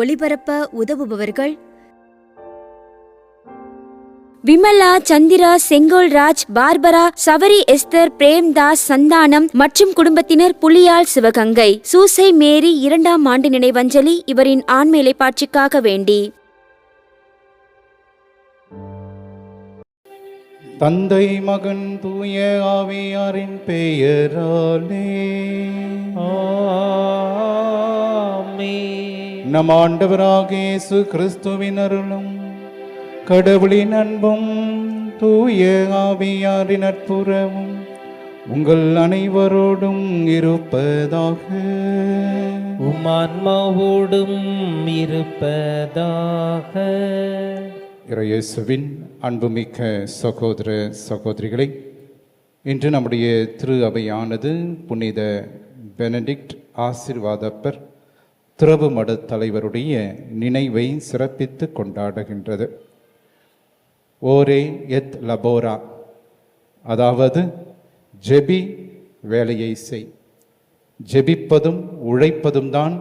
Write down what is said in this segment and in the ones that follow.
ஒளிபரப்ப உதவுபவர்கள் Vimala, Chandra, Sengolraj, Barbara, சவரி, Esther, Premdas, Santhanam மற்றும் குடும்பத்தினர். புலியால் சிவகங்கை சூசை மேரி 2ஆம் ஆண்டு நினைவஞ்சலி. இவரின் ஆண்மை பாட்சிக்காக வேண்டி. தந்தை, மகன், தூய ஆவியாரின் பெயராலே ஆமென். நம் ஆண்டவராகிய இயேசு கிறிஸ்துவின் அருளும் கடவுளின் அன்பும் தூய ஆவியாரின் நட்புறவும் உங்கள் அனைவரோடும் இருப்பதாக. உம் ஆன்மாவோடும் இருப்பதாக. இயேசுவின் அன்புமிக்க சகோதர சகோதரிகளை, இன்று நம்முடைய திரு அவையானது புனித பெனடிக்ட் ஆசீர்வாதப்பர் துறவு மட தலைவருடைய நினைவை சிறப்பித்து கொண்டாடுகின்றது. ஓரே எத் லபோரா, அதாவது ஜெபி, வேலையை செய். ஜெபிப்பதும் உழைப்பதும் தான்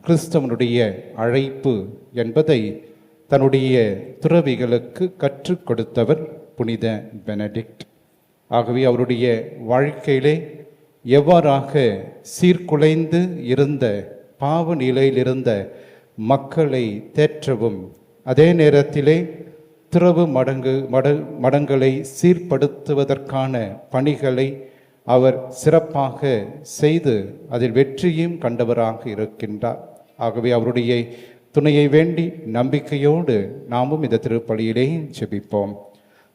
கிறிஸ்தவனுடைய அழைப்பு என்பதை தன்னுடைய துறவிகளுக்கு கற்றுக் கொடுத்தவர் புனித பெனடிக்ட். ஆகவே அவருடைய வாழ்க்கையிலே எவ்வாறாக சீர்குலைந்து இருந்த பாவ நிலையிலிருந்த மக்களை தேற்றவும், அதே நேரத்திலே துறவு மடங்களை சீர்படுத்துவதற்கான பணிகளை அவர் சிறப்பாக செய்து அதில் வெற்றியும் கண்டவராக இருக்கின்றார். ஆகவே அவருடைய துணையை வேண்டி நம்பிக்கையோடு நாமும் இந்த திருப்பலியிலே ஜெபிப்போம்.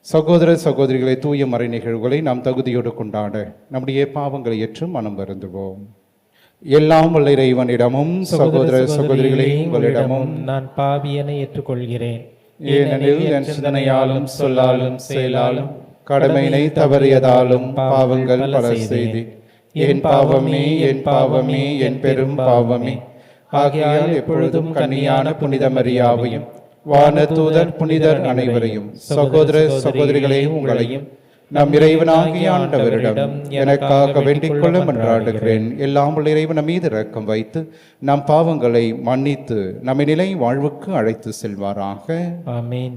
சகோதர சகோதரிகளை, தூய மறை நிகழ்வுகளை நாம் தகுதியோடு கொண்டாட நம்முடைய பாவங்களை ஏற்று மனம் வருந்துவோம். எல்லாம் வல்ல இறைவனிடமும் சகோதர சகோதரிகளை உங்களிடமும் நான் பாவியனை ஏற்றுக்கொள்கிறேன். ஏனெனில் என் சிந்தனையாலும் சொல்லாலும் செயலாலும் கடமையினை தவறியதாலும் பாவங்கள் பல செய்தி. என் பாவமே, என் பாவமே, என் பெரும் பாவமே. ஆகையால் எப்பொழுதும் கன்னியான புனித மரியாவையும் வானதூதர் புனிதர் அனைவரையும், சகோதர சகோதரிகளே உங்களையும் நம் இறைவனாகிய ஆண்டவரிடம் எனக்காக வேண்டிக் கொள்ள மன்றாடுகிறேன். எல்லாம் உள்ள இறைவன் மீது இரக்கம் வைத்து நம் பாவங்களை மன்னித்து நம்மை நிலை வாழ்வுக்கு அழைத்து செல்வாராக. ஆமென்.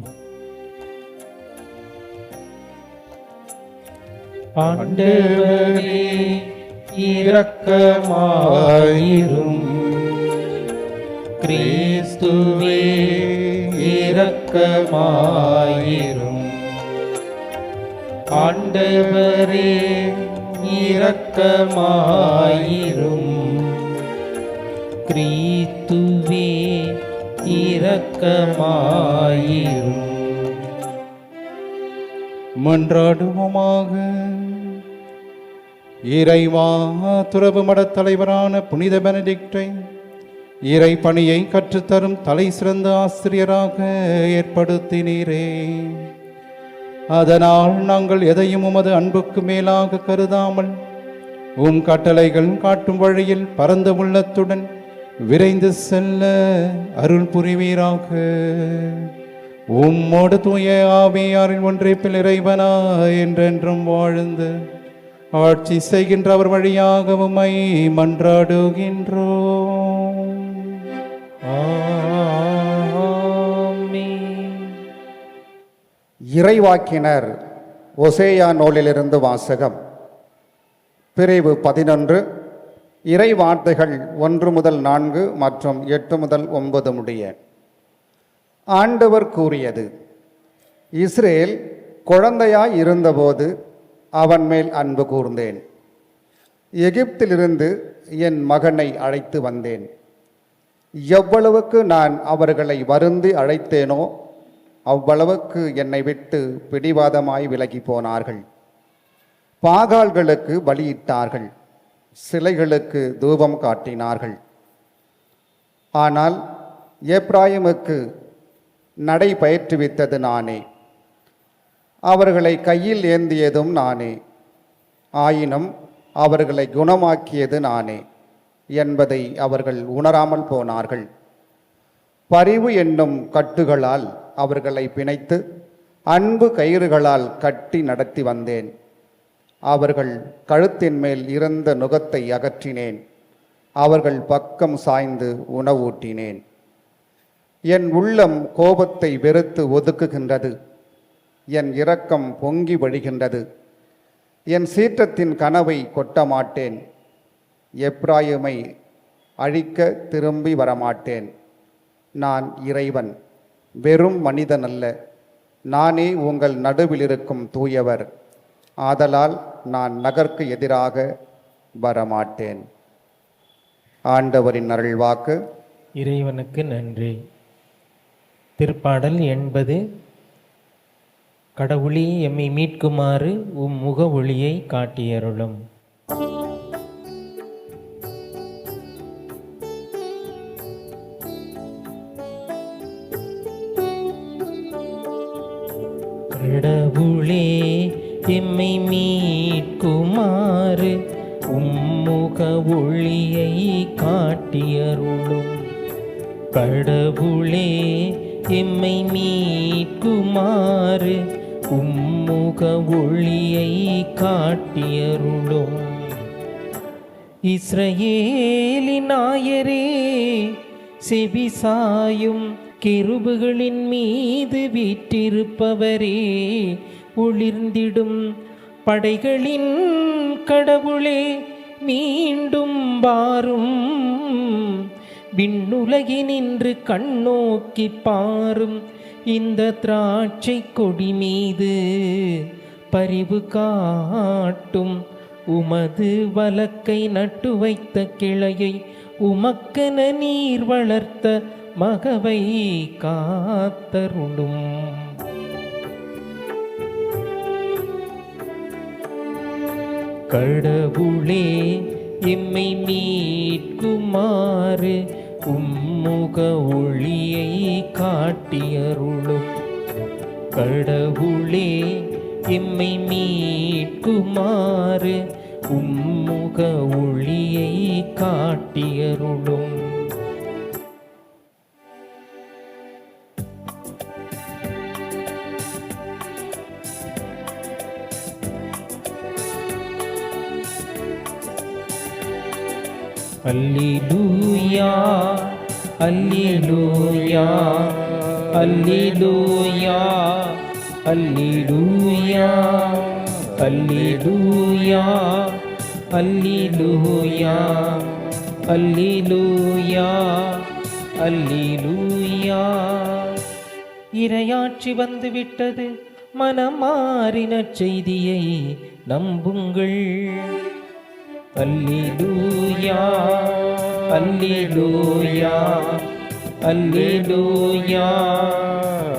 ஆண்டவரே இரக்கமாயிரும். கிறிஸ்துவே இரக்கமாயிரும். ஆண்டவரே இரக்கமாயிரும். கிறிஸ்துவே இரக்கமாயிரும். மன்றாடுவோமாக. இறைவா, துறவு மடத் தலைவரான புனித பெனடிக்டை இறை பணியை கற்றுத்தரும் தலை சிறந்த ஆசிரியராக ஏற்படுத்தினீரே. அதனால் நாங்கள் எதையும் உமது அன்புக்கு மேலாக கருதாமல் உம் கட்டளைகள் காட்டும் வழியில் பரந்த உள்ளத்துடன் விரைந்து செல்ல அருள் புரிவீராக. உம்மோடு தூய ஆவியாரின் ஒன்றிப்பில் இறைவனா என்றென்றும் வாழ்ந்து ஆட்சி செய்கின்ற அவர் வழியாக உம்மை மன்றாடுகின்றோம். இறைவாக்கினர் ஓசேயா நூலிலிருந்து வாசகம். பிரிவு 11, இறை வார்த்தைகள் 1 முதல் 4 மற்றும் 8 முதல் 9 முடிய. ஆண்டவர் கூறியது: இஸ்ரேல் குழந்தையாய் இருந்தபோது அவன் மேல் அன்பு கூர்ந்தேன். எகிப்திலிருந்து என் மகனை அழைத்து வந்தேன். எவ்வளவுக்கு நான் அவர்களை வருந்தி அழைத்தேனோ அவ்வளவுக்கு என்னை விட்டு பிடிவாதமாய் விலகி போனார்கள். பாகால்களுக்கு பலியிட்டார்கள், சிலைகளுக்கு தூபம் காட்டினார்கள். ஆனால் எப்ராயிமுக்கு நடை பயிற்றுவித்தது நானே, அவர்களை கையில் ஏந்தியதும் நானே, ஆயினும் அவர்களை குணமாக்கியது நானே என்பதை அவர்கள் உணராமல் போனார்கள். பரிவு என்னும் கட்டுகளால் அவர்களை பிணைத்து அன்பு கயிறுகளால் கட்டி நடத்தி வந்தேன். அவர்கள் கழுத்தின் மேல் இருந்த நுகத்தை அகற்றினேன். அவர்கள் பக்கம் சாய்ந்து உணவூட்டினேன். என் உள்ளம் கோபத்தை வெறுத்து ஒதுக்குகின்றது. என் இரக்கம் பொங்கி வழிகின்றது. என் சீற்றத்தின் கனவை கொட்ட மாட்டேன். எப்ராயிமை அழிக்க திரும்பி வரமாட்டேன். நான் இறைவன், வெறும் மனிதன் அல்ல. நானே உங்கள் நடுவில் இருக்கும் தூயவர். ஆதலால் நான் நகர்க்கு எதிராக வரமாட்டேன். ஆண்டவரின் அருள்வாக்கு. இறைவனுக்கு நன்றி. திருப்பாடல் 80. கடவுளே எம்மை மீட்குமாறு உம் முக ஒளியை காட்டியருளும். கடவுளே எம்மை மீட்குமாறு உம்முக ஒளியை காட்டியருளும். கடவுளே எம்மை மீட்குமாறு உம்முக ஒளியை காட்டியருளும். இஸ்ரவேலின் நாயரே செவிசாயும், கெருபுகளின் மீது வீற்றிருப்பவரே ஒளிர்ந்திடும். படைகளின் கடவுளே மீண்டும் வாரும். விண்ணுலகினின்று கண்ணோக்கி பாரும். இந்த திராட்சை கொடி மீது பரிவு காட்டும். உமது வலக்கை நட்டு வைத்த கிளையை உமக்கென நீர் வளர்த்த மகவை காத்தருளும். கடவுளே எம்மை மீட்குமாறு உம்முக ஒளியை காட்டியருளும். கடவுளே எம்மை மீட்குமாறு உம்முக ஒளியை காட்டியருளும். அல்லேலூயா அல்லேலூயா அல்லேலூயா அல்லேலூயா அல்லேலூயா அல்லேலூயா அல்லேலூயா அல்லேலூயா. இறையாட்சி வந்துவிட்டது, மனமாறின செய்தியை நம்புங்கள். அல்லேலூயா அல்லேலூயா அல்லேலூயா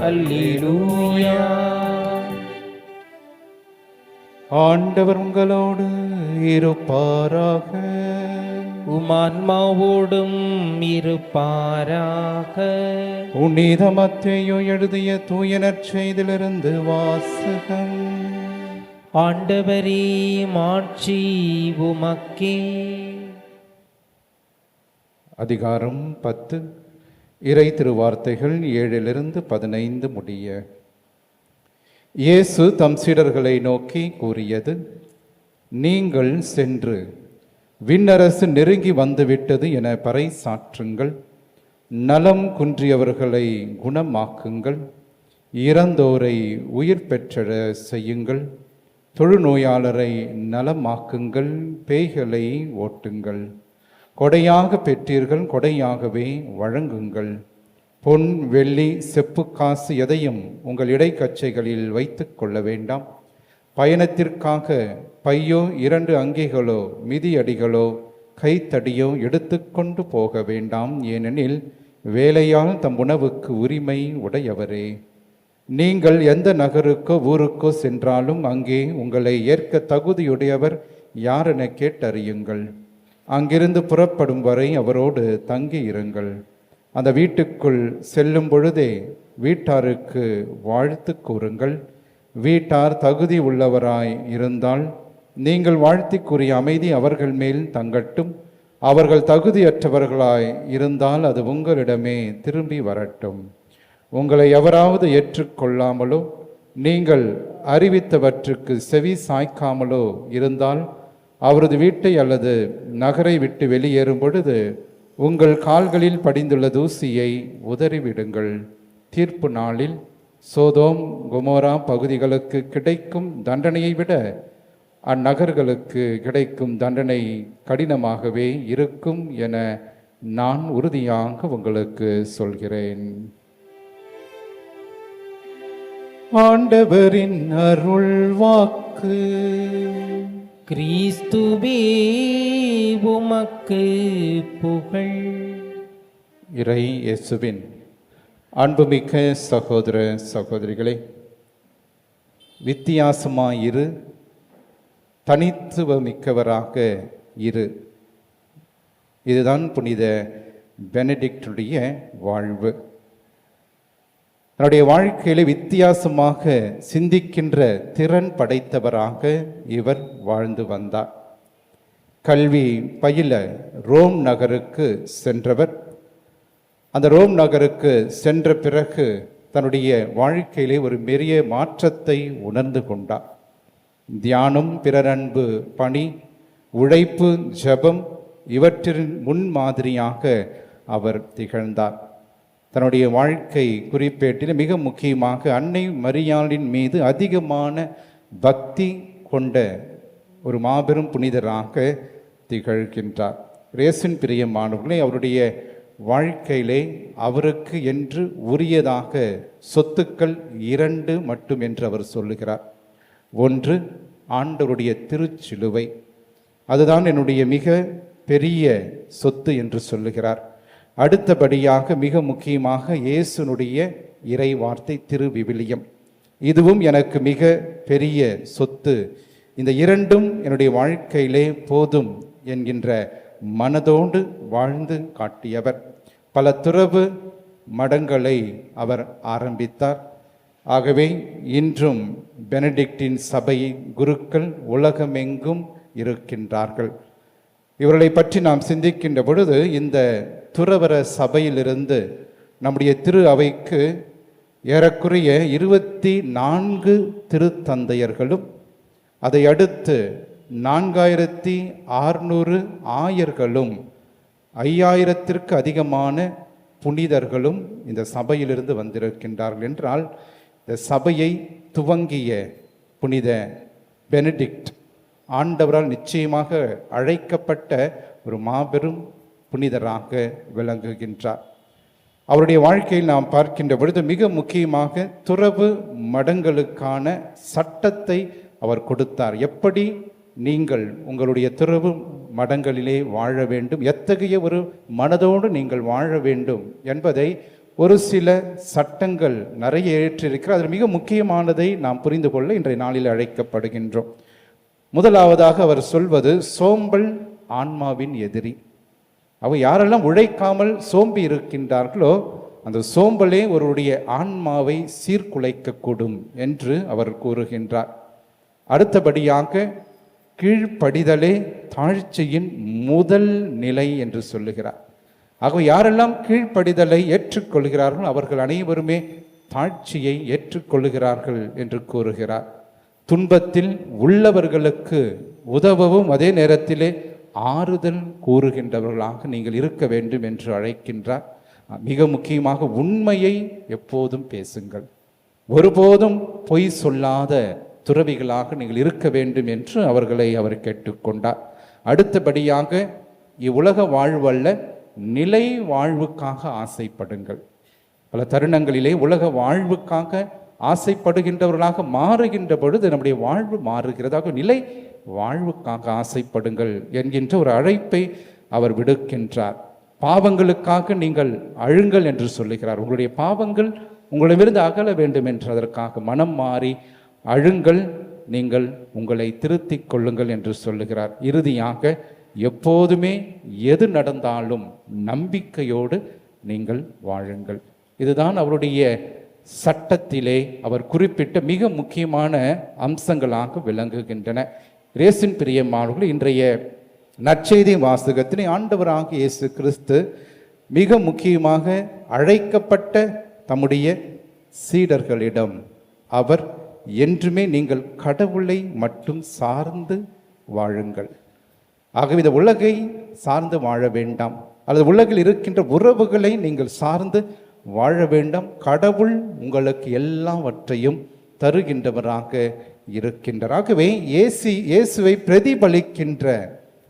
அல்லேலூயா. ஆண்டவர் உங்களோடு இருப்பாராக. உமான்மாவோடும் இருப்பாராக. புனித மத்தேயு எழுதிய தூய நற்செய்தியிலிருந்து வாசகம். ஆண்டவரே மாட்சி உமக்கே. அதிகாரம் 10. இறை திருவார்த்தைகள் 7-15 முடிய. இயேசு தம் சீடர்களை நோக்கி கூறியது: நீங்கள் சென்று விண்ணரசு நெருங்கி வந்துவிட்டது என பறைசாற்றுங்கள். நலம் குன்றியவர்களை குணமாக்குங்கள். இறந்தோரை உயிர் பெற்றெழ செய்யுங்கள். தொழுநோயாளரை நலமாக்குங்கள். பேய்களை ஓட்டுங்கள். கொடையாக பெற்றீர்கள், கொடையாகவே வழங்குங்கள். பொன், வெள்ளி, செப்பு காசு எதையும் உங்கள் இடைக்கச்சைகளில் வைத்து கொள்ள வேண்டாம். பயணத்திற்காக பையோ 2 அங்கிகளோ மிதியடிகளோ கைத்தடியோ எடுத்துக்கொண்டு போக வேண்டாம். ஏனெனில் வேலையால் தம் உணவுக்கு உரிமை உடையவரே. நீங்கள் எந்த நகருக்கோ ஊருக்கோ சென்றாலும் அங்கே உங்களை ஏற்க தகுதியுடையவர் யாரென கேட்டறியுங்கள். அங்கிருந்து புறப்படும் வரை அவரோடு தங்கி இருங்கள். அந்த வீட்டுக்குள் செல்லும் பொழுதே வீட்டாருக்கு வாழ்த்து கூறுங்கள். வீட்டார் தகுதி உள்ளவராய் இருந்தால் நீங்கள் வாழ்த்திக்குரிய அமைதி அவர்கள் மேல் தங்கட்டும். அவர்கள் தகுதியற்றவர்களாய் இருந்தால் அது உங்களிடமே திரும்பி வரட்டும். உங்களை எவராவது ஏற்றுக்கொள்ளாமலோ நீங்கள் அறிவித்தவற்றுக்கு செவி சாய்க்காமலோ இருந்தால் அவரது வீட்டை அல்லது நகரை விட்டு வெளியேறும் பொழுது உங்கள் கால்களில் படிந்துள்ள தூசியை உதறிவிடுங்கள். தீர்ப்பு நாளில் சோதோம் கொமோரா பகுதிகளுக்கு கிடைக்கும் தண்டனையை விட அந்நகர்களுக்கு கிடைக்கும் தண்டனை கடினமாகவே இருக்கும் என நான் உறுதியாக உங்களுக்கு சொல்கிறேன். ஆண்டவரின் அருள் வாக்கு. கிறிஸ்துவே உமக்கு புகழ். இறை இயேசுவின் அன்புமிக்க சகோதர சகோதரிகளே, வித்தியாசமாயிரு, தனித்துவமிக்கவராக இரு. இதுதான் புனித பெனடிக்டுடைய வாழ்வு. தன்னுடைய வாழ்க்கையிலே வித்தியாசமாக சிந்திக்கின்ற திறன் படைத்தவராக இவர் வாழ்ந்து வந்தார். கல்வி பயில ரோம் நகருக்கு சென்றவர். அந்த ரோம் நகருக்கு சென்ற பிறகு தன்னுடைய வாழ்க்கையிலே ஒரு பெரிய மாற்றத்தை உணர்ந்து கொண்டார். தியானம், பிறரன்பு, பணி, உழைப்பு, ஜெபம் இவற்றின் முன்மாதிரியாக அவர் திகழ்ந்தார். தன்னுடைய வாழ்க்கை குறிப்பேட்டில் மிக முக்கியமாக அன்னை மரியாளின் மீது அதிகமான பக்தி கொண்ட ஒரு மாபெரும் புனிதராக திகழ்கின்றார். இயேசுவின் பிரியமானவர்களே, அவருடைய வாழ்க்கையிலே அவருக்கு என்று உரியதாக சொத்துக்கள் 2 மட்டும் என்று அவர் சொல்லுகிறார். ஒன்று ஆண்டவருடைய திருச்சிலுவை, அதுதான் என்னுடைய மிக பெரிய சொத்து என்று சொல்லுகிறார். அடுத்தபடியாக மிக முக்கியமாக இயேசுனுடைய இறை வார்த்தை திருவிவிலியம், இதுவும் எனக்கு மிக பெரிய சொத்து. இந்த 2ம் என்னுடைய வாழ்க்கையிலே போதும் என்கின்ற மனதோடு வாழ்ந்து காட்டியவர். பல துறவு மடங்களை அவர் ஆரம்பித்தார். ஆகவே இன்றும் பெனடிக்டின் சபை குருக்கள் உலகமெங்கும் இருக்கின்றார்கள். இவர்களை பற்றி நாம் சிந்திக்கின்ற பொழுது இந்த துறவர சபையிலிருந்து நம்முடைய திரு அவைக்கு ஏறக்குறைய 24 திருத்தந்தையர்களும், அதை அடுத்து 4600 ஆயர்களும், 5000ற்கு அதிகமான புனிதர்களும் இந்த சபையிலிருந்து வந்திருக்கின்றார்கள். என்றால் இந்த சபையை துவங்கிய புனித பெனடிக்ட் ஆண்டவரால் நிச்சயமாக அழைக்கப்பட்ட ஒரு மாபெரும் புனிதராக விளங்குகின்றார். அவருடைய வாழ்க்கையில் நாம் பார்க்கின்ற பொழுது மிக முக்கியமாக துறவு மடங்களுக்கான சட்டத்தை அவர் கொடுத்தார். எப்படி நீங்கள் உங்களுடைய துறவு மடங்களிலே வாழ வேண்டும், எத்தகைய ஒரு மனதோடு நீங்கள் வாழ வேண்டும் என்பதை ஒரு சில சட்டங்கள் நிறைய ஏற்றிருக்கிறார். அதில் மிக முக்கியமானதை நாம் புரிந்து கொள்ள இன்றைய நாளில் அழைக்கப்படுகின்றோம். முதலாவதாக அவர் சொல்வது, சோம்பல் ஆன்மாவின் எதிரி. அவர் யாரெல்லாம் உழைக்காமல் சோம்பி இருக்கின்றார்களோ அந்த சோம்பலே ஒருவருடைய ஆன்மாவை சீர்குலைக்கக்கூடும் என்று அவர் கூறுகின்றார். அடுத்தபடியாக கீழ்ப்படிதலே தாழ்ச்சியின் முதல் நிலை என்று சொல்லுகிறார். ஆக யாரெல்லாம் கீழ்ப்படிதலை ஏற்றுக்கொள்கிறார்கள் அவர்கள் அனைவருமே தாழ்ச்சியை ஏற்றுக்கொள்கிறார்கள் என்று கூறுகிறார். துன்பத்தில் உள்ளவர்களுக்கு உதவவும் அதே நேரத்திலே ஆறுதல் கூறுகின்றவர்களாக நீங்கள் இருக்க வேண்டும் என்று அழைக்கின்றார். மிக முக்கியமாக உண்மையை எப்போதும் பேசுங்கள், ஒருபோதும் பொய் சொல்லாத துறவிகளாக நீங்கள் இருக்க வேண்டும் என்று அவர்களை அவர் கேட்டுக்கொண்டார். அடுத்தபடியாக இவ்வுலக வாழ்வல்ல, நிலை வாழ்வுக்காக ஆசைப்படுங்கள். பல தருணங்களிலே உலக வாழ்வுக்காக ஆசைப்படுகின்றவர்களாக மாறுகின்ற பொழுது நம்முடைய வாழ்வு மாறுகிறதாக நிலை வாழ்வுக்காக ஆசைப்படுங்கள் என்கின்ற ஒரு அழைப்பை அவர் விடுக்கின்றார். பாவங்களுக்காக நீங்கள் அழுங்கள் என்று சொல்லுகிறார். உங்களுடைய பாவங்கள் உங்களிடமிருந்து அகல வேண்டும் என்று அதற்காக மனம் மாறி அழுங்கள், நீங்கள் உங்களை திருத்திக் கொள்ளுங்கள் என்று சொல்லுகிறார். இறுதியாக எப்போதுமே எது நடந்தாலும் நம்பிக்கையோடு நீங்கள் வாழுங்கள். இதுதான் அவருடைய சட்டத்திலே அவர் குறிப்பிட்ட மிக முக்கியமான அம்சங்களாக விளங்குகின்றன. இயேசுவின் பிரியமானவர்களே, இன்றைய நற்செய்தி வாசகத்திலே ஆண்டவராக இயேசு கிறிஸ்து மிக முக்கியமாக அழைக்கப்பட்ட தம்முடைய சீடர்களிடம் அவர் என்றுமே நீங்கள் கடவுளை மட்டும் சார்ந்து வாழுங்கள், ஆகவே இந்த உலகை சார்ந்து வாழ வேண்டாம், அல்லது உலகில் இருக்கின்ற உறவுகளை நீங்கள் சார்ந்து வாழ வேண்டாம். கடவுள் உங்களுக்கு எல்லாவற்றையும் தருகின்றவராக இருக்கின்றார். ஆகவே இயேசுவை பிரதிபலிக்கின்ற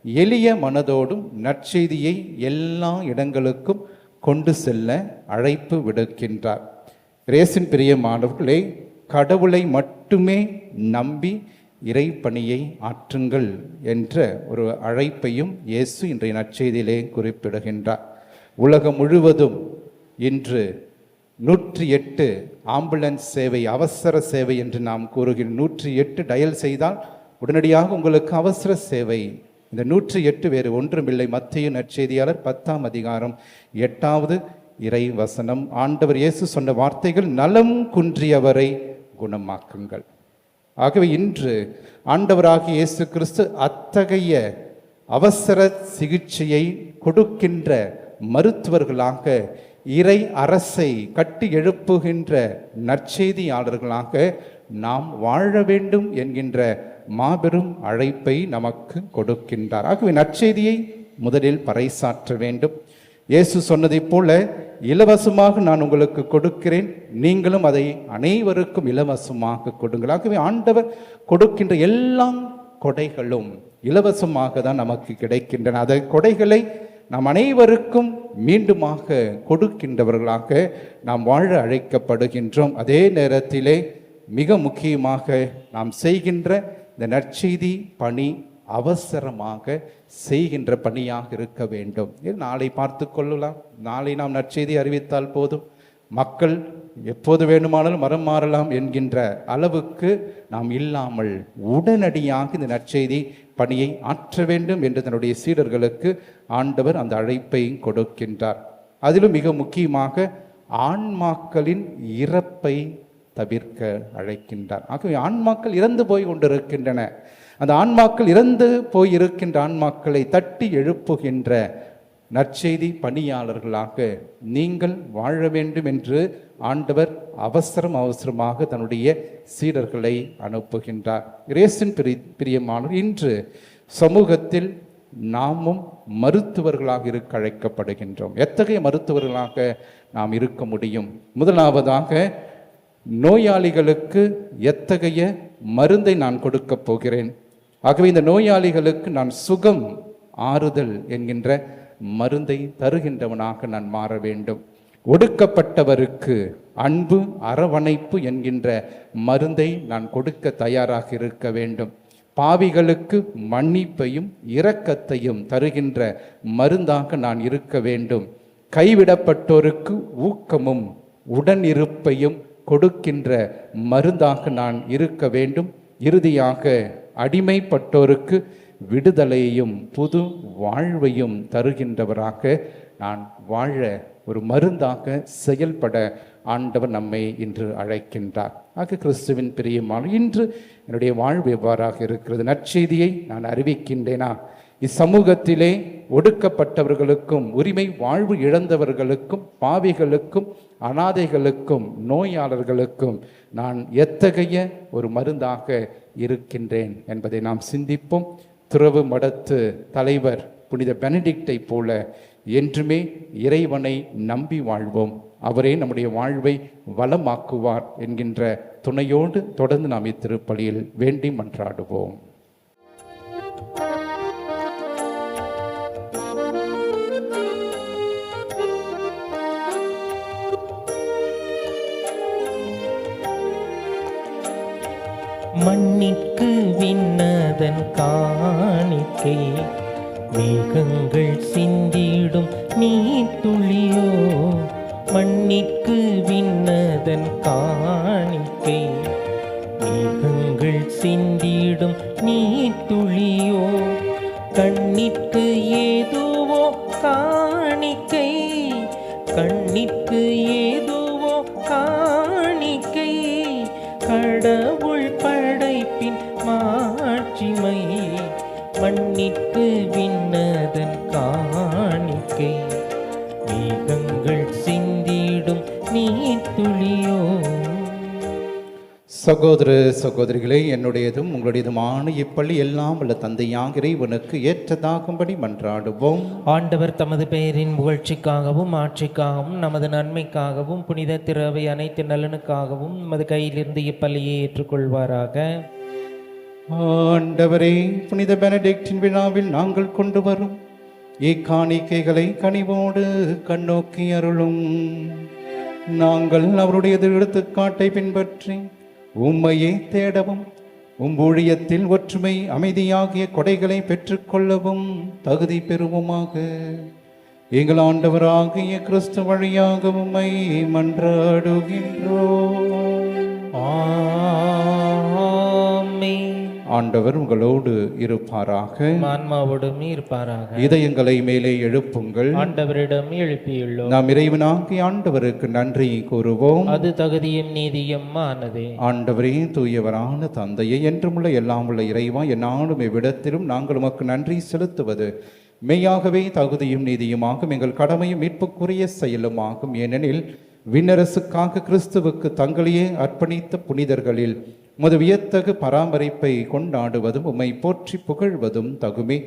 எளிய மனதோடும் நற்செய்தியை எல்லா இடங்களுக்கும் கொண்டு செல்ல அழைப்பு விடுக்கின்றார். இயேசுவின் பிரியமானவர்களே, கடவுளை மட்டுமே நம்பி இறைப்பணியை ஆற்றுங்கள் என்ற ஒரு அழைப்பையும் இயேசு இன்றைய நற்செய்தியிலே குறிப்பிடுகின்றார். உலகம் முழுவதும் இன்று 108 ஆம்புலன்ஸ் சேவை, அவசர சேவை என்று நாம் கூறுகிறோம். 108 டயல் செய்தால் உடனடியாக உங்களுக்கு அவசர சேவை. இந்த 108 வேறு ஒன்றுமில்லை. மத்தேயு நற்செய்தியாளர் 10ஆம் அதிகாரம் 8வது இறை வசனம். ஆண்டவர் இயேசு சொன்ன வார்த்தைகள், நலம் குன்றியவரை குணமாக்குங்கள். ஆகவே இன்று ஆண்டவராகிய இயேசு கிறிஸ்து அத்தகைய அவசர சிகிச்சையை கொடுக்கின்ற மருத்துவர்களாக, இறை அரசை கட்டி எழுப்புகின்ற நற்செய்தியாளர்களாக நாம் வாழ வேண்டும் என்கின்ற மாபெரும் அழைப்பை நமக்கு கொடுக்கின்றார். ஆகவே நற்செய்தியை முதலில் பறைசாற்ற வேண்டும். இயேசு சொன்னதைப் போல, இலவசமாக நான் உங்களுக்கு கொடுக்கிறேன், நீங்களும் அதை அனைவருக்கும் இலவசமாக கொடுங்கள். ஆகவே ஆண்டவர் கொடுக்கின்ற எல்லா கொடைகளும் இலவசமாக தான் நமக்கு கிடைக்கின்றன. அந்த கொடைகளை நாம் அனைவருக்கும் மீண்டுமாக கொடுக்கின்றவர்களாக நாம் வாழ அழைக்கப்படுகின்றோம். அதே நேரத்திலே மிக முக்கியமாக நாம் செய்கின்ற இந்த நற்செய்தி பணி அவசரமாக செய்கின்ற பணியாக இருக்க வேண்டும். நாளை பார்த்து கொள்ளலாம், நாளை நாம் நற்செய்தி அறிவித்தால் போதும், மக்கள் எப்போது வேண்டுமானாலும் மரம் மாறலாம் என்கின்ற அளவுக்கு நாம் இல்லாமல் உடனடியாக இந்த நற்செய்தி பணியை ஆற்ற வேண்டும் என்று தன்னுடைய சீடர்களுக்கு ஆண்டவர் அந்த அழைப்பை கொடுக்கின்றார். அதிலும் மிக முக்கியமாக ஆன்மாக்களின் இறப்பை தவிர்க்க அழைக்கின்றார். ஆகவே ஆன்மாக்கள் இறந்து போய் கொண்டிருக்கின்றன. அந்த ஆன்மாக்கள் இறந்து போய் இருக்கின்ற ஆன்மாக்களை தட்டி எழுப்புகின்ற நற்செய்தி பணியாளர்களாக நீங்கள் வாழ வேண்டும் என்று ஆண்டவர் அவசரமாக தன்னுடைய சீடர்களை அனுப்புகின்றார். இயேசுவின் பிரியமானவர், இன்று சமூகத்தில் நாமும் மருத்துவர்களாக இருக்க அழைக்கப்படுகின்றோம். எத்தகைய மருத்துவர்களாக நாம் இருக்க முடியும்? முதலாவதாக, நோயாளிகளுக்கு எத்தகைய மருந்தை நான் கொடுக்க போகிறேன்? ஆகவே இந்த நோயாளிகளுக்கு நான் சுகம், ஆறுதல் என்கின்ற மருந்தை தருகின்றவனாக நான் மாற வேண்டும். ஒடுக்கப்பட்டவருக்கு அன்பு, அரவணைப்பு என்கின்ற மருந்தை நான் கொடுக்க தயாராக இருக்க வேண்டும். பாவிகளுக்கு மன்னிப்பையும் இரக்கத்தையும் தருகின்ற மருந்தாக நான் இருக்க வேண்டும். கைவிடப்பட்டோருக்கு ஊக்கமும் உடனிருப்பையும் கொடுக்கின்ற மருந்தாக நான் இருக்க வேண்டும். இறுதியாக, அடிமைப்பட்டோருக்கு விடுதலையையும் புது வாழ்வையும் தருகின்றவராக நான் வாழ ஒரு மருந்தாக செயல்பட ஆண்டவர் நம்மை இன்று அழைக்கின்றார். ஆக கிறிஸ்துவின் பிரியமான, இன்று என்னுடைய வாழ்வு எவ்வாறாக இருக்கிறது? நற்செய்தியை நான் அறிவிக்கின்றேனா? இச்சமூகத்திலே ஒடுக்கப்பட்டவர்களுக்கும், உரிமை வாழ்வு இழந்தவர்களுக்கும், பாவிகளுக்கும், அனாதைகளுக்கும், நோயாளர்களுக்கும் நான் எத்தகைய ஒரு மருந்தாக இருக்கின்றேன் என்பதை நாம் சிந்திப்போம். துறவு மடத்து தலைவர் புனித பெனடிக்டை போல என்றுமே இறைவனை நம்பி வாழ்வோம். அவரே நம்முடைய வாழ்வை வளமாக்குவார் என்கின்ற துணையோடு தொடர்ந்து நாம் இத்திருப்பலியில் வேண்டி மன்றாடுவோம். மண்ணிற்கு விண்ணதன் காணிக்கை, மேகங்கள் சிந்திடும் நீர்த்துளியோ. மண்ணிற்கு விண்ணதன் காணிக்கை, மேகங்கள் சிந்திடும் நீர்த்துளியோ. கண்ணிற்கு ஏதுவோ காணிக்கை, கண்ணிற்கு ஏதுவோ காணிக்கை. கடவுள் படைப்பின் மாட்சிமை, மண்ணிற்கு விண்ணதன் காணிக்கை. மேகங்கள் சிந்திடும் நீர்த்துளியோ. சகோதர சகோதரிகளே, என்னுடையதும் உங்களுடையதுமான இப்பள்ளி எல்லாம் உள்ள தந்தையாக இறைவனுக்கு ஏற்றதாகும்படி மன்றாடுவோம். ஆண்டவர் தமது பெயரின் புகழ்ச்சிக்காகவும் ஆட்சிக்காகவும் நமது நன்மைக்காகவும் புனித திரவை அனைத்து நலனுக்காகவும் நமது கையிலிருந்து இப்பள்ளியை ஏற்றுக்கொள்வாராக. ஆண்டவரே, புனித பெனடிக்டின் விழாவில் நாங்கள் கொண்டு வரும் இக்காணிக்கைகளை கனிவோடு கண்ணோக்கி அருளும். நாங்கள் அவருடைய எடுத்துக்காட்டை பின்பற்றி உம்மையே தேடவும் ஊழியத்தில் ஒற்றுமை அமைதியாகிய கொடைகளை பெற்றுக்கொள்ளவும் தகுதி பெறுவோமாக. எங்கள் ஆண்டவராகிய கிறிஸ்து வழியாக உம்மை மன்றாடுகின்றோம். ஆமென். ஆண்டவர் உங்களோடு இருப்பாராக. ஆன்மாவோடும் இருப்பாராக. இதயங்களை மேலே எழுப்புங்கள். ஆண்டவரிடம் எழுப்பியுள்ளோம். நாம் இறைவனாகிய ஆண்டவருக்கு நன்றி கூறுவோம். அது தகுதியும் நீதியும் ஆனதே. ஆண்டவரே, தூயவரான தந்தையை, என்றுமுள்ள எல்லாம் உள்ள இறைவா, எந்நாளும் இவ்விடத்திலும் நாங்கள் உமக்கு நன்றி செலுத்துவது மெய்யாகவே தகுதியும் நீதியுமாகும், எங்கள் கடமையும் மீட்புக்குரிய செயலுமாகும். ஏனெனில் விண்ணரசுக்காக கிறிஸ்துவுக்கு தங்களையே அர்ப்பணித்த புனிதர்களில் உமது வியத்தகு பராமரிப்பை கொண்டாடுவதும் உம்மை போற்றி புகழ்வதும் தகுமே.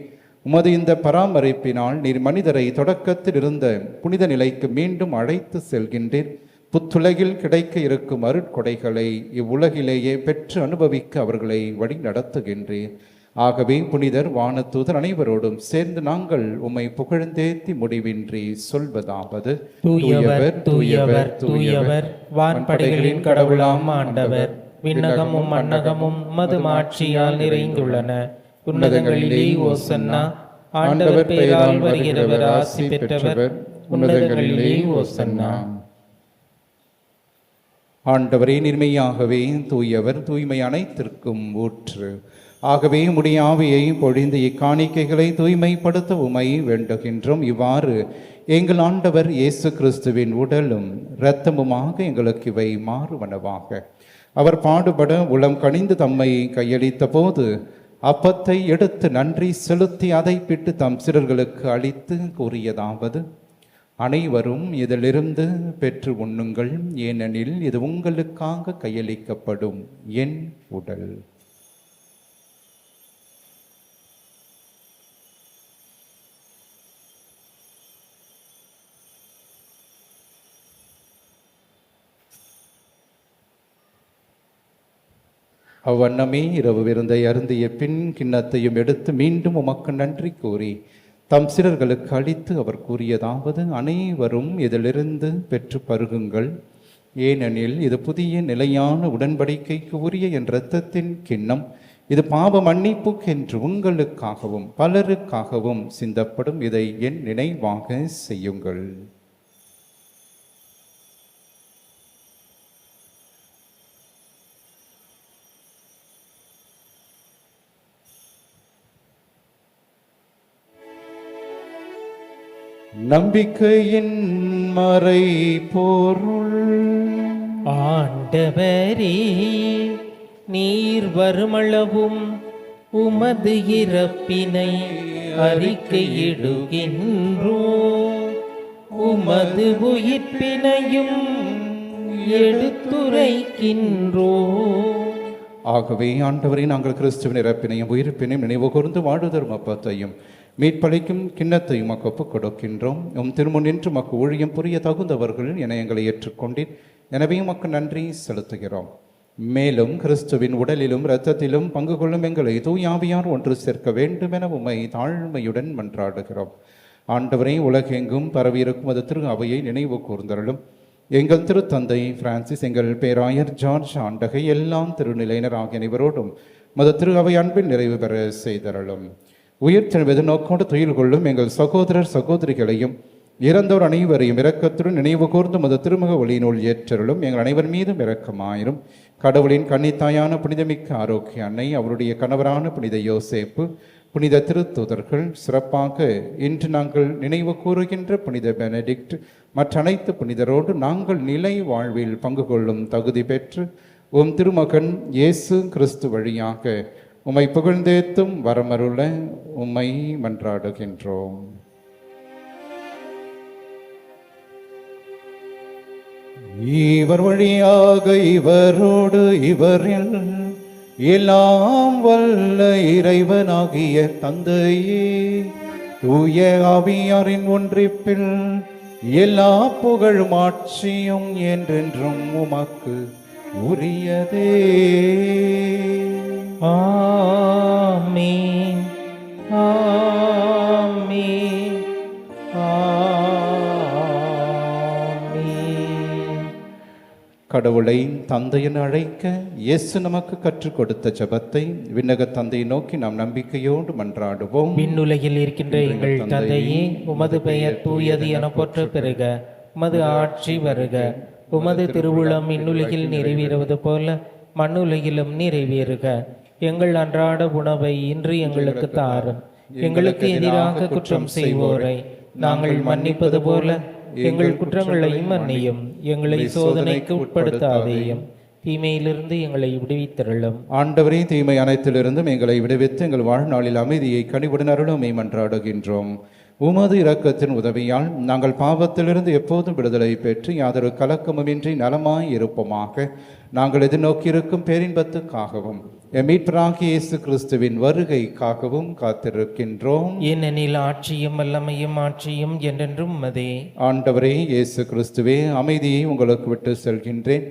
உமது இந்த பராமரிப்பினால் நீர் மனிதரை தொடக்கத்தில் இருந்த புனித நிலைக்கு மீண்டும் அழைத்து செல்கின்றீர். புத்துலகில் கிடைக்க இருக்கும் அருட்கொடைகளை இவ்வுலகிலேயே பெற்று அனுபவிக்க அவர்களை வழி நடத்துகின்றீர். ஆகவே புனிதர், வானதூதர் அனைவரோடும் சேர்ந்து நாங்கள் உம்மை புகழ்ந்தேத்தி முடிவின்றி சொல்வதாவது: தூயவர் தூயவர் தூயவர், வான்படைகளின் கடவுளாம் ஆண்டவர். விண்ணகமும் மண்ணகமும் மது மாட்சியால் நிறைந்துள்ளன. உன்னதங்களிலே ஓசன்னா. ஆண்டவர் பெயரால் வருகிறவர் ஆசி பெற்றவர். உன்னதங்களிலே ஓசன்னா. ஆண்டவரே, நிர்மையாகவே தூயவர், தூய்மை அனைத்திற்கும் ஊற்று. ஆகவே உம்முடைய ஆவியை பொழிந்து இக்காணிக்கைகளை தூய்மைப்படுத்த உம்மை வேண்டுகின்றோம். இவ்வாறு எங்கள் ஆண்டவர் இயேசு கிறிஸ்துவின் உடலும் இரத்தமுமாக எங்களுக்கு இவை மாறுவனவாக. அவர் பாடுபட உளம் கனிந்து தம்மை கையளித்த போது அப்பத்தை எடுத்து நன்றி செலுத்தி அதை பிட்டு தம் சிறர்களுக்கு அளித்து கூறியதாவது: அனைவரும் இதிலிருந்து பெற்று உண்ணுங்கள், ஏனெனில் இது உங்களுக்காக கையளிக்கப்படும் என் உடல். அவ்வண்ணமே இரவு விருந்தை அருந்திய பின் கிண்ணத்தையும் எடுத்து மீண்டும் உமக்கு நன்றி கூறி தம் சிறர்களுக்கு அளித்து அவர் கூறியதாவது: அனைவரும் இதிலிருந்து பெற்று பருகுங்கள், ஏனெனில் இது புதிய நிலையான உடன்படிக்கைக்கு உரிய என் இரத்தத்தின் கிண்ணம். இது பாவ மன்னிப்புக்கென்று உங்களுக்காகவும் பலருக்காகவும் சிந்தப்படும். இதை என் நினைவாக செய்யுங்கள். நம்பிக்கையின் மறை பொருள். ஆண்டவரே, நீர் வருமளவும் உமது இறப்பினை அறிக்கையிடுகின்றோம், உமது உயிர்ப்பினையும் எடுத்துரைக்கின்றோம். ஆகவே ஆண்டவரே, நாங்கள் கிறிஸ்துவின் இறப்பினையும் உயிர்ப்பினையும் நினைவு கூர்ந்து வாழுதரும் அப்பத்தையும் மீட்பளிக்கும் கிண்ணத்தையும் உமக்கு ஒப்புக் கொடுக்கின்றோம். உம் திருமுன் நின்று உமக்கு ஊழியம் புரிய தகுந்தவர்கள் என எங்களை ஏற்றுக்கொண்டீர். எனவே உமக்கு நன்றி செலுத்துகிறோம். மேலும் கிறிஸ்துவின் உடலிலும் இரத்தத்திலும் பங்கு கொள்ளும் எங்களை தூயாவியார் ஒன்று சேர்க்க வேண்டும் என உம்மை தாழ்மையுடன் மன்றாடுகிறோம். ஆண்டவரை, உலகெங்கும் பரவியிருக்கும் அது திரு அவையை நினைவு கூர்ந்தருளும். எங்கள் திருத்தந்தை பிரான்சிஸ், எங்கள் பேராயர் ஜார்ஜ் ஆண்டகை, எல்லாம் திருநிலையினர் ஆகிய அனைவரோடும் மது திரு அவை அன்பின் நிறைவு பெற செய்தருளும். உயிர்த்தெழுவது நோக்கோடு துயில் கொள்ளும் எங்கள் சகோதரர் சகோதரிகளையும் இறந்தோர் அனைவரையும் இரக்கத்துடன் நினைவு கூர்ந்து மது திருமுக ஒளியினுள் ஏற்றருளும். எங்கள் அனைவர் மீதும் இரக்கமாயிரும். கடவுளின் கன்னித்தாயான புனிதமிக்க ஆரோக்கிய அன்னை, அவருடைய கணவரான புனித யோசேப்பு, புனித திருத்தூதர்கள், சிறப்பாக இன்று நாங்கள் நினைவு கூறுகின்ற புனித பெனடிக்ட் மற்ற அனைத்து புனிதரோடு நாங்கள் நிலை வாழ்வில் பங்கு கொள்ளும் தகுதி பெற்று உம் திருமகன் இயேசு கிறிஸ்து வழியாக உம்மை புகழ்ந்தேத்தும் வரமருள உம்மை மன்றாடுகின்றோம். இவர் வழியாக இவரோடு இவரில் எல்லாம் வல்ல இறைவனாகிய தந்தையே, தூய ஆவியாரின் ஒன்றிப்பில் எல்லா புகழும் ஆட்சியும் என்றென்றும் உமக்கு உரியதே. ஆமென். ஆமென். ஆமென். கடவுளை தந்தை என அழைக்க இயேசு நமக்கு கற்றுக் கொடுத்த ஜெபத்தை விண்ணக தந்தையை நோக்கி நாம் நம்பிக்கையோடு மன்றாடுவோம். விண்ணுலகில் இருக்கின்ற எங்கள் தந்தையே, உமது பெயர் தூயது என போற்ற பெறுக. உமது ஆட்சி வருக. உமது திருவுளம் விண்ணுலகில் நிறைவேறுவது போல மண்ணுலகிலும் நிறைவேறுக. எங்கள் அன்றாட உணவை இன்று எங்களுக்கு தாரும். எங்களுக்கு எதிராக குற்றம் செய்வோரை நாங்கள் மன்னிப்பது போல எங்கள் குற்றங்களை மன்னியும். எங்களை சோதனைக்கு உட்படுத்தாதேயும், தீமையிலிருந்து எங்களை விடுவித்தருளும். ஆண்டவரே, தீமை அனைத்திலிருந்தும் எங்களை விடுவித்து எங்கள் வாழ்நாளில் அமைதியை கனிவுடன் அருளும் மன்றாடுகின்றோம். உமது இரக்கத்தின் உதவியால் நாங்கள் பாவத்திலிருந்து எப்போதும் விடுதலை பெற்று யாதொரு கலக்கமுமின்றி நலமாய் இருப்போமாக. நாங்கள் எதிர்நோக்கியிருக்கும் பேரின்பத்துக்காகவும் மீட்பராகிய இயேசு கிறிஸ்துவின் வருகைக்காகவும் காத்திருக்கின்றோம். ஏனெனில் ஆட்சியும் வல்லமையும் ஆட்சியும் என்றென்றும் உமதே. ஆண்டவரே இயேசு கிறிஸ்துவே, அமைதியை உங்களுக்கு விட்டு செல்கின்றேன்,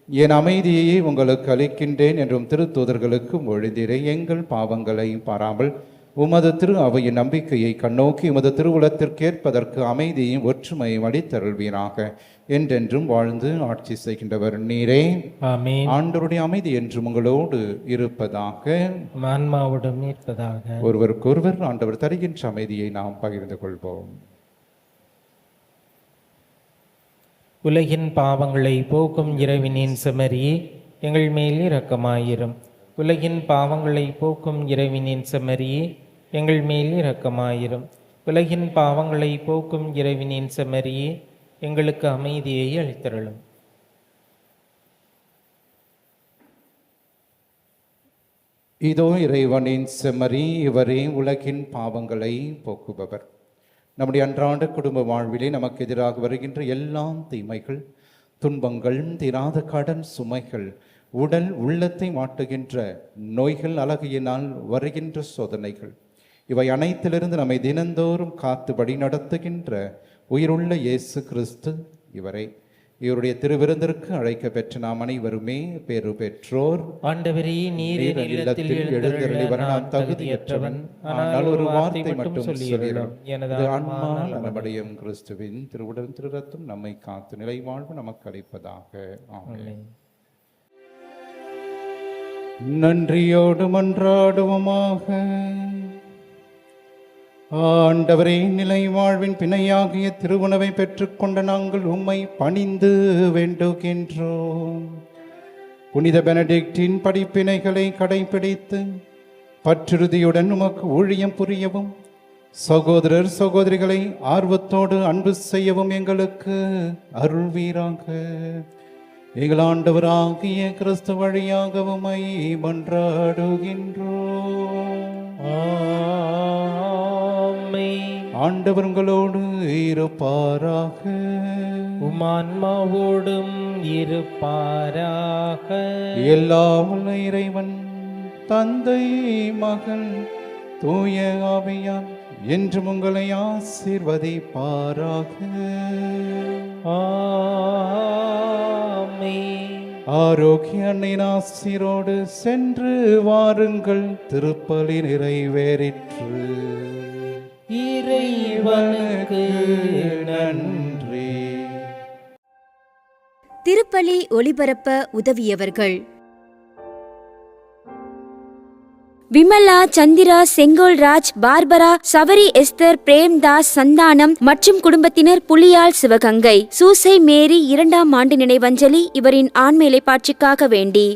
என் அமைதியை உங்களுக்கு அளிக்கின்றேன் என்றும் திருத்தூதர்களுக்கு மொழிந்தீரே. எங்கள் பாவங்களை பாராமல் உமது திரு அவையின் நம்பிக்கையை கண்ணோக்கி உமது திருவுளத்திற்கேற்பதற்கு அமைதியும் ஒற்றுமையும் அளித்தருள்வீராக. என்றென்றும் வாழ்ந்து ஆட்சி செய்கின்றவர் நீரே. ஆமென். ஆண்டவருடைய அமைதி என்றும் உங்களோடு இருப்பதாக, ஆன்மாவுடன் இருப்பதாக. ஒருவருக்கொருவர் ஆண்டவர் தருகின்ற அமைதியை நாம் பகிர்ந்து கொள்வோம். உலகின் பாவங்களை போக்கும் இறைவனின் செம்மறியே, எங்கள் மேல் இரக்கமாயிரும். உலகின் பாவங்களை போக்கும் இறைவனின் செம்மறியே, எங்கள் மேல் இரக்கமாயிரும். உலகின் பாவங்களை போக்கும் இறைவனின் செம்மறியே, எங்களுக்கு அமைதியை அளித்தருளும். இதோ இறைவனின் செம்மறி, இவரே உலகின் பாவங்களை போக்குபவர். நம்முடைய அன்றாட குடும்ப வாழ்விலே நமக்கு எதிராக வருகின்ற எல்லா தீமைகள், துன்பங்கள், தீராத கடன் சுமைகள், உடல் உள்ளத்தை மாட்டுகின்ற நோய்கள், அழகியினால் வருகின்ற சோதனைகள், இவை அனைத்திலிருந்து நம்மை தினந்தோறும் காத்து வழி நடத்துகின்ற உயிருள்ள இயேசு கிறிஸ்து இவரை. இவருடைய திருவிருந்திற்கு அழைக்க பெற்ற நாம் அனைவருமே பேறு பெற்றோர். ஆண்டவரே, நீர் என் இல்லத்தில் எழுந்தருளி வர நான் தகுதியற்றவன், ஆனால் ஒரு வார்த்தை மட்டும் சொல்லியருளும், எனது ஆன்மா நலமடையும். கிறிஸ்துவின் திருவுடல் திருரத்தம் நம்மை காத்து நிலை வாழ்வு நமக்கு அளிப்பதாக. ஆமென். நன்றியோடு மன்றாடுவோமாக. ஆண்டவரே, நிலை வாழ்வின் பிணையாகிய திருவுணவை பெற்றுக்கொண்ட நாங்கள் உம்மை பணிந்து வேண்டுகின்றோம். புனித பெனடிக்டின் படிப்பினைகளை கடைபிடித்து பற்றுறுதியுடன் உமக்கு ஊழியம் புரியவும், சகோதரர் சகோதரிகளை ஆர்வத்தோடு அன்பு செய்யவும் எங்களுக்கு அருள்வீராக. எங்கள் ஆண்டவராகிய கிறிஸ்து வழியாக உம்மை மன்றாடுகின்றோம். ஆண்டவர் உங்களோடு இருப்பாராக. உமான்மாவோடும் இருப்பாராக. எல்லாம் உள்ள இறைவன் தந்தை, மகன், தூய ஆவியார் என்றும் உங்களை ஆசீர்வதிப்பாராக. ஆரோக்கிய அன்னையின் ஆசீரோடு சென்று வாருங்கள். திருப்பலி நிறைவேறிற்று. இறைவனுக்கு நன்றி. திருப்பலி ஒளிபரப்ப உதவியவர்கள்: விமலா, சந்திரா, செங்கோல்ராஜ், பார்பரா, சவரி எஸ்தர், பிரேம்தாஸ், சந்தானம் மற்றும் குடும்பத்தினர், புலியால் சிவகங்கை. சூசை மேரி 2ஆம் ஆண்டு நினைவஞ்சலி இவரின் ஆண்மை இலைப்பாட்சிக்காக வேண்டி.